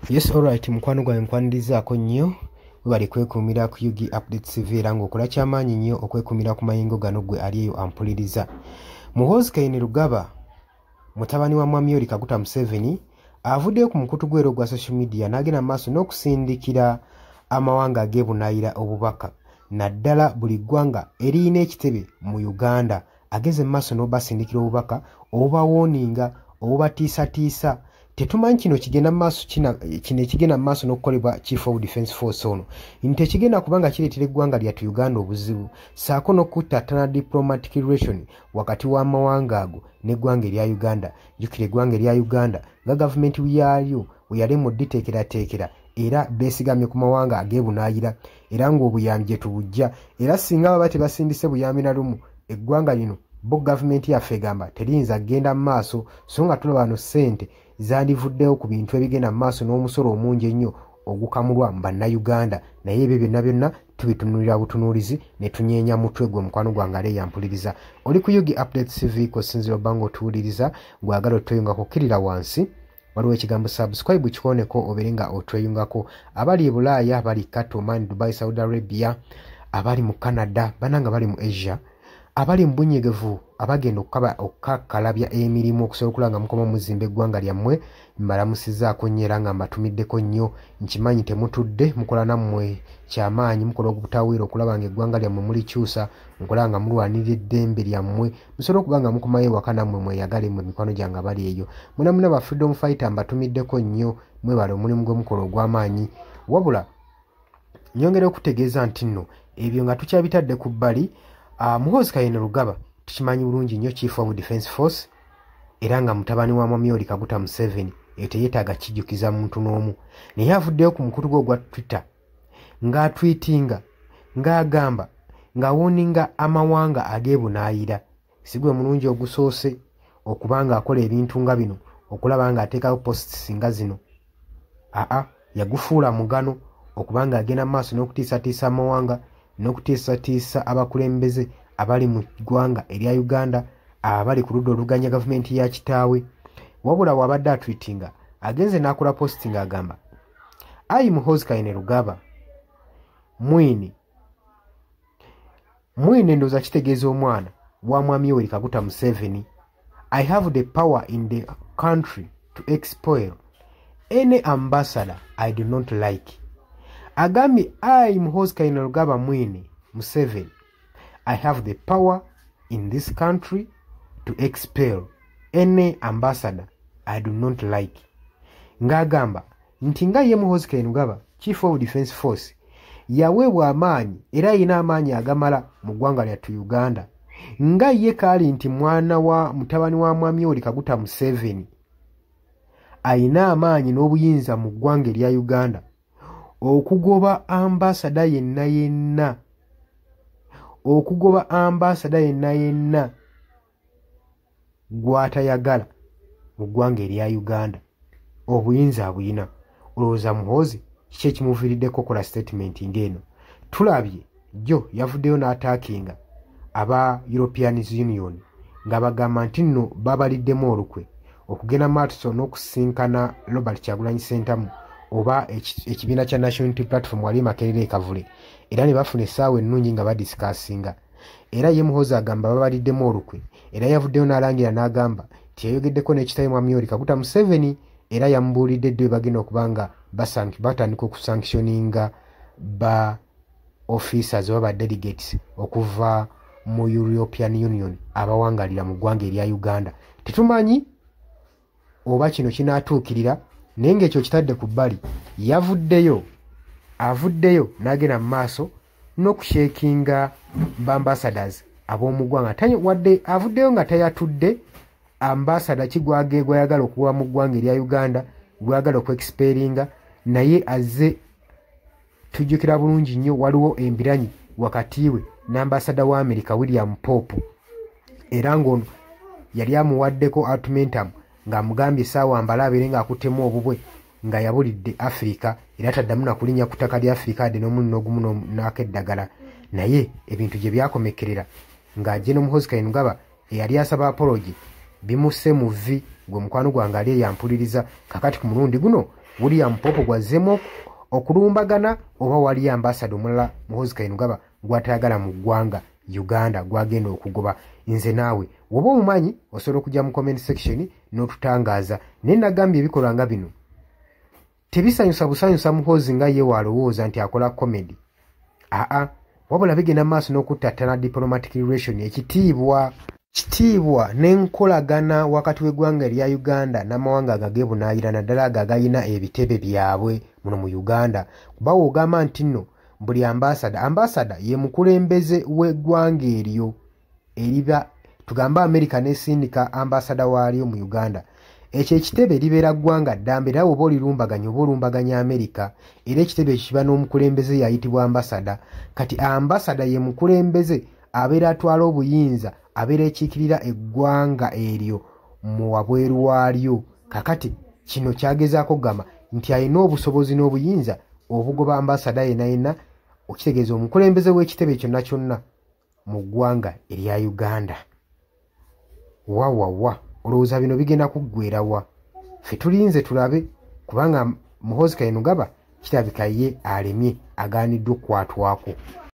Yes, alright, mukwano gwa nkwanirizaako nnyo bali kwekumira ku Yugi Updates TV era ng'okola kyamaanyi nnyo okwekumira ku mayingo gano gwe ali eyo ampuliriza. Muhoozi Kainerugaba mutabani wa Mwami Yoweri Kaguta Museveni avuddeyo ku mukutu gw'ero gwa social media n'agenda mu maaso n'okusindikira amawanga ag'ebunaayira obubaka naddala buli ggwanga eriyina ekitebe mu Uganda ageze mu maaso n'obasindikira obubaka obubawooninga obubatiisatiisa. Tetumanyi kino kigenda maaso kino ekigenda maaso n'okukolebwa Chief of Defence Force ono nti tekigenda kubanga kireetera eggwanga lyattu Uganda obuzibu saako n'okutattana diplomatic relation wakati w'amawanga ago n'eggwanga erya Uganda. Jjukira eggwanga erya Uganda nga gavumenti yaalyo bwe yali mu dditeekerateekera era beesigamye ku mawanga ag'ebunaayira era ng'obuyambi gye tubujja era singa baba tebasindise buyambi na lumu eggwanga lino bo gavumenti yaffe egamba teriyinza kgenda mu maaso so nga tulaba wano ssente zandivuddeyo ku bintu ebigenda mu maaso n'omusolo omungi ennyo ogukamulwa mu bannayuganda naye ebyo byonna byonna tubitunulira butunuulizi ne tunyeenya mutwe gwe mukwano gwange ale yampuliriza. Oli ku Yugi Updates TV kosinzira obba ng'otuwuliriza gwagala otweyungako okkirira wansi waliwo ekigambo subscribe kikooneko obeere nga otweyungako. Abali e Bulaaya abali Qatar, Oman, Dubai, Saudi Arabia, abali mu Canada, bannanga bali mu Asia, abali mu bunyegevu abagenda okukakkalabya emirimu okusobola okulaba nga mukoma muzimba eggwanga lyammwe mbalamusizaako nnyo era nga mbatumiddeko nnyo. Nkimanyi temutudde mukola nammwe kyamaanyi mukola obutaweera okulaba nga eggwanga lyammwe mulikyusa mukola nga mulwanirira eddembe lyammwe musobola okuba nga mukomayo ewaka nammwe mweyagale mmwe mikwano gyange abali eyo. Munamuna ba freedom fighter mbatumiddeko nnyo mwebale omulimu gwe mukola ogw'amaanyi. Wabula nyongera okutegeeza nti nno ebyo nga tukyabitadde ku bbali. Muhoozi Kainerugaba tukimanyi bulungi nnyo Chief of Defence Force era nga mutabani wa Mwami Yoweri Kaguta Museveni teyeetaaga kijjukiza muntu n'omu naye avuddeyo ku mukutu gwe ogwa Twitter ng'atwitinga ng'agamba ng'awooninga amawanga ag'ebunaayira. Si gwe mulungi ogusoose okuba ng'akola ebintu nga bino okulaba ng'ateekawo posts nga zino. Yagufuula mugano okuba ng'agenda mu maaso n'okutiisatiisa amawanga n'okutiisatiisa abakulembeze abali mu ggwanga erya Uganda abali ku ludda oluganya gavumenti ya kitaawe. Wabula wabadde atwitinga agenze n'akola posting agamba ayi Muhoozi Kainerugaba mwine ndowooza kitegeeza omwana wa Mwami Yoweri Kaguta Museveni. I have the power in the country to expel any ambassador I do not like. Agambye I Muhoozi Kainerugaba mwine Museveni, I have the power in this country to expel any ambassador I do not like. Ngagamba nti nga ye Muhoozi Kainerugaba Chief of Defence Force yaweebwa amaanyi era alina amaanyi agamala mu ggwanga lyattu Uganda nga ye kaali nti mwana wa mutabani wa Mwami Yoweri Kaguta Museveni alina amaanyi n'obuyinza mu ggwanga erya Uganda okugoba ambasada yenna yenna gw'atayagala mu ggwanga erya Uganda obuyinza abuyina. Olowooza Muhoozi kiki ekimuviiriddeko kola statement ng'eno? Tulabye jjo yavuddeyo n'ataakinga aba European Union nga bagamba nti nno babaliddemu olukwe okugenda maaso n'okusinkana Robert Kyagulanyi Ssentamu oba ekibiina kya National Unity Platform wali Makerere e Kavule era ne bafuna essaawa ennungi nga badisikasinga era ye Muhoozi agamba babaliddemu olukwe era yavuddeyo n'alangira n'agamba nti yayogeddeko n'ekitaawe Mwami Yoweri Kaguta Museveni era yamubuulidde dde bagenda okuba nga batandika okusanctioninga ba officers oba ba delegates okuva mu European Union abawangalira mu ggwanga erya Uganda. Tetumanyi oba kino kinaatuukirira naye ng'ekyo kitadde ku bbali. Avuddeyo n'agenda mu maaso n'okusheekinga bambassadors ab'omu ggwanga wadde avuddeyo nga tayatudde ambassador gwayagala okuwa mu ggwanga erya Uganda gwayagala okuexperinga naye azze tujjukira bulungi nnyo waliwo embiranyi wakati we n'ambassador wa America William Pope era ng'ono yali amuwaddeko ultimatum ng'amugambye essaawa mbala abeere ng'akuttemu obubwe nga yabulidde Africa era taddamu nakulinnya ku ttaka lya Africa adde n'omulundi n'ogumu n'akeddagala. Naye ebintu gye byakomekerera ng'ajje n'Omuhoozi Kainerugaba eyali asaba apology bimusse mu vvi gwe mukwano gwange ali yampuliriza kakati ku mulundi guno William Popo gwazzemu okulumbagana oba wali ambassador omulala Muhoozi Kainerugaba gw'atayagala mu ggwanga Uganda gwagenda okugoba. Nze naawe woba omumanyi osobola okujja mu comment section n'otutangaaza. Naye nagambye ebikolwa nga bino tebisanyusa busanyusa Muhoozi nga ye walowooza nti akola comedy. Wabula bigenda maaso n'okuttattana diplomatic relation ekitiibwa n'enkolagana wakati w'eggwanga erya Uganda n'amawanga agageebunaayira naddala ago agayina ebitebe byabwe muno mu Uganda. Kuba w'ogamba nti nno buli ambasada ye mukulembeze w'eggwanga eryo eriba tugamba America n'esindika ambasada waalyo mu Uganda. Ekyo ekitebe libeera ggwanga ddambe era oba olilumbaganya oba olumbaganya America era ekitebe kiba n'omukulembeze yayitibwa ambasada. Kati ambasada ye mukulembeze abeera atwala obuyinza abeera ekiikirira eggwanga eryo mu wabweru waalyo. Kakati kino kyagezaako kugamba nti alina obusobozi n'obuyinza obugoba ambasada yenna okitegeeza omukulembeze w'ekitebe kyonna kyonna mu ggwanga erya Uganda. Wawawa olowooza bino bigenda kuggweera wa? Ffe tulinze tulabe kubanga Muhoozi Kainerugaba kirabika ye alemye agaaniddwa okukwatwako.